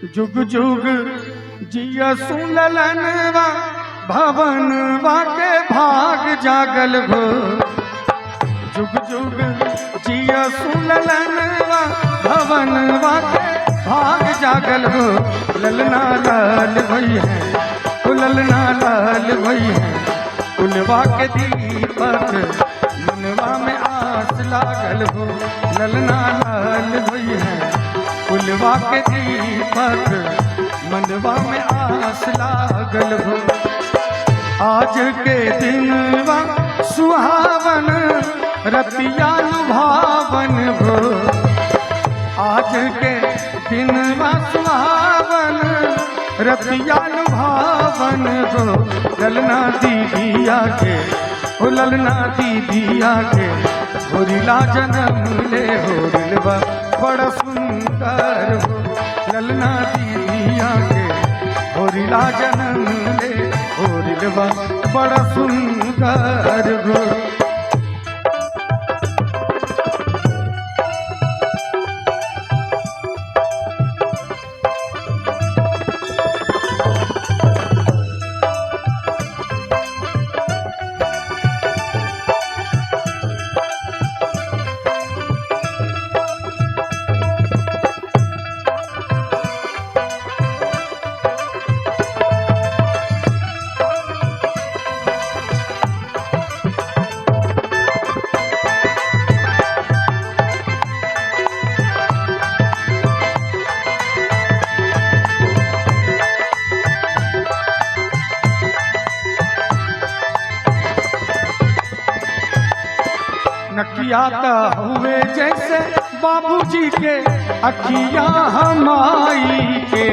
जुग जुग जिया सुललनवा भवनवा के भाग जागल हो। जुग जुग जिया सुललनवा भवनवा के भाग जागल हो। ललना लाल भई है, ललना लाल भई है, कुलवा के दीपक मनवा में आस लागल हो। ललना लाल भई है, कुलवा के दीपक मनवा में आस लागल हो। आज के दिनवा सुहावन रतिया लुभावन हो। आज के दिनवा सुहावन रतिया लुभावन हो। ललना दीदिया के, ओ ललना दीदिया के, होरिला जन्म ले होरिलवा बड़ा सुंदर हो। ललना दीदिया के, होरिला जन्म ले होरिलवा बड़ा सुंदर हो। नकिया तो हुए जैसे बाबूजी के, अखिया हमाई के।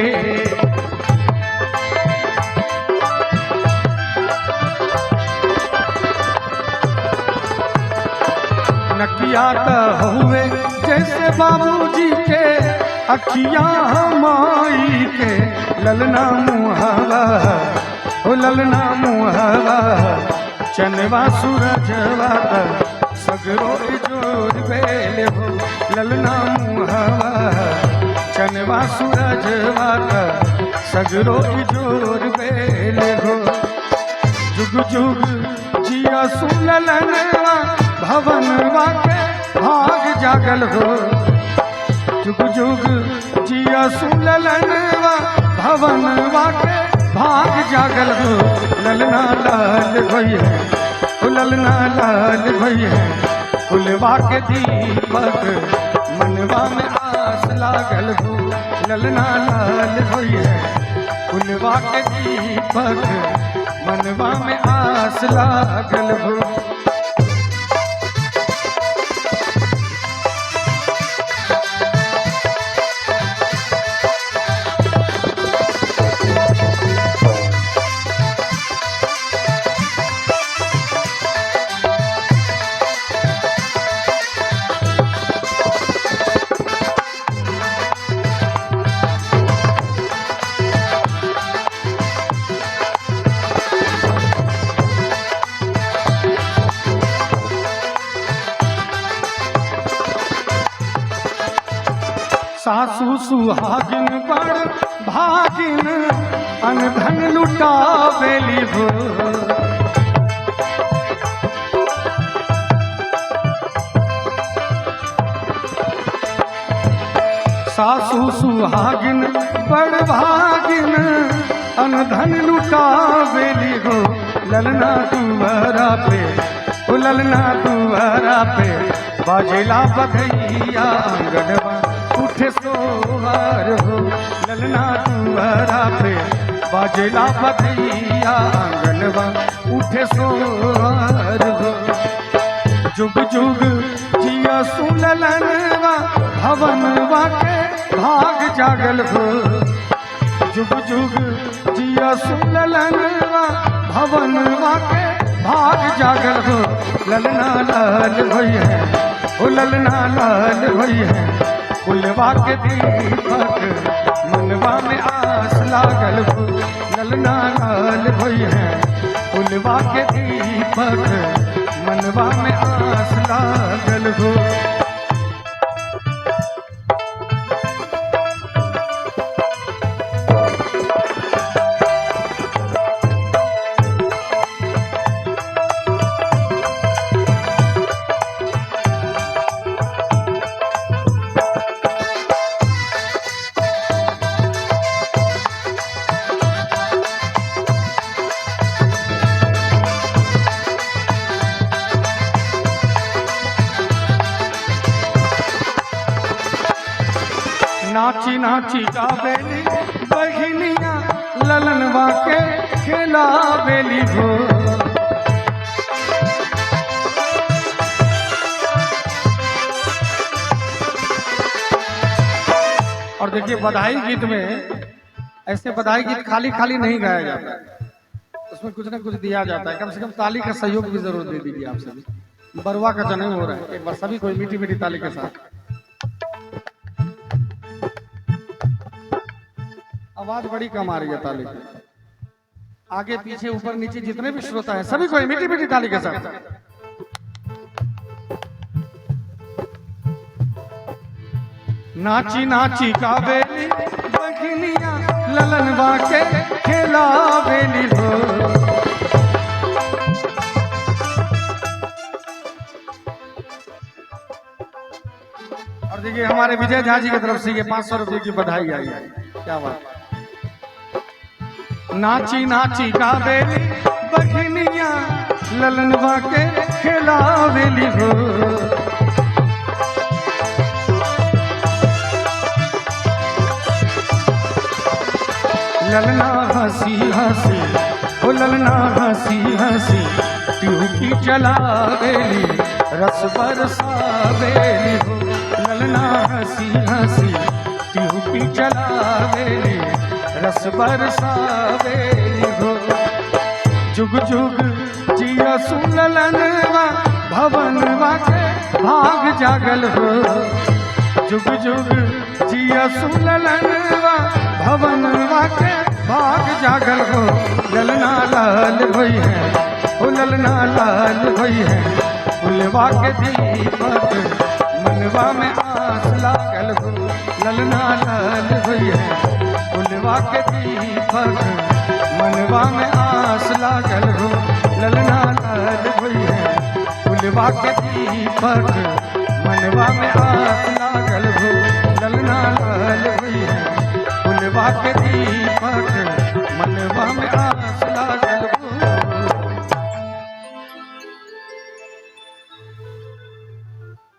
नकिया तो हुए जैसे बाबूजी के, अखिया हमाई के। ललना मुहावा, ओ ललना मुहावा, चनवा सूरजवा सगरो जोर बेल हो। ललना मुहावा, चनवा सूरजवा सगरो जोर बेल हो। जुग जुग जिया सुललनवा भवनवा के भाग जागल हो। जुग जुग जिया सुललनवा भवनवा के भाग जागल हो। ललना लाल भई है, ललना लाल भई है, कुलवा के दीपक मनवा में आस लागल हो। ललना लाल भई है, कुलवा के दीपक मनवा में आस लागल हो। सासू सुहागिन बड़ भागिन अनधन लुटावेली हो। सासू सुहागिन बड़ भागिन अनधन लुटावेली हो। ललना दुआरा पे, ओ ललना दुआरा पे, बाजेला बधैया आंगनवा उठे सोहर हो। ललना दुआरा पे बाजेला बधैया आंगनवा उठे सोहर हो। जुग जुग जिया सुललनवा भवनवा के भाग जागल हो। जुग जुग जिया सुललनवा भवनवा के भाग जागल हो। ललना लाल भई है, ओ ललना लाल भई है, कुलवा के दीपक मनवा में आस लागल हो। ललना लाल भई है, कुलवा के दीपक मनवा में आस लागल हो। नाची नाची गावेली बहिनिया ललनवा के खेलावेली हो। और देखिए बधाई गीत में ऐसे बधाई गीत खाली खाली नहीं गाया जाता है, उसमें कुछ ना कुछ दिया जाता है। कम से कम ताली का सहयोग भी जरूर दे दीजिए आप सभी। बरुआ का जन्म हो रहा है, एक बार सभी कोई मीठी मीठी ताली के साथ। आवाज बड़ी कम आ रही है ताली की, आगे पीछे ऊपर नीचे जितने भी श्रोता हैं सभी कोई मीठी मीठी ताली के साथ। नाची नाची गावेली बहिनिया ललनवा के खेलावेली हो। और देखिए हमारे विजय झा जी की तरफ से ये 500 रुपये की बधाई आई है, क्या बात। नाची नाची गावेली बहिनिया ललनवा के खेलावेली हो। ललना हंसी हंसी ओ ललना हंसी हंसी ट्यूबी चलावेली रस बरसावेली हो। ललना हंसी हंसी ट्यूबी चलावेली रस बरसावेली हो। जुग जुग जिया सुललनवा भवनवा के भाग जागल हो। जुग जुग जिया सुललनवा भवनवा के भाग जागल हो। ललना लाल भई है ओ ललना लाल भई है फुलवा के दीपक मनवा में आस लागल हो। ललना लाल भई है फुलवा के दीपक मनवा में आस लागल हो। ललना लाल भई है फुलवा के दीपक मनवा में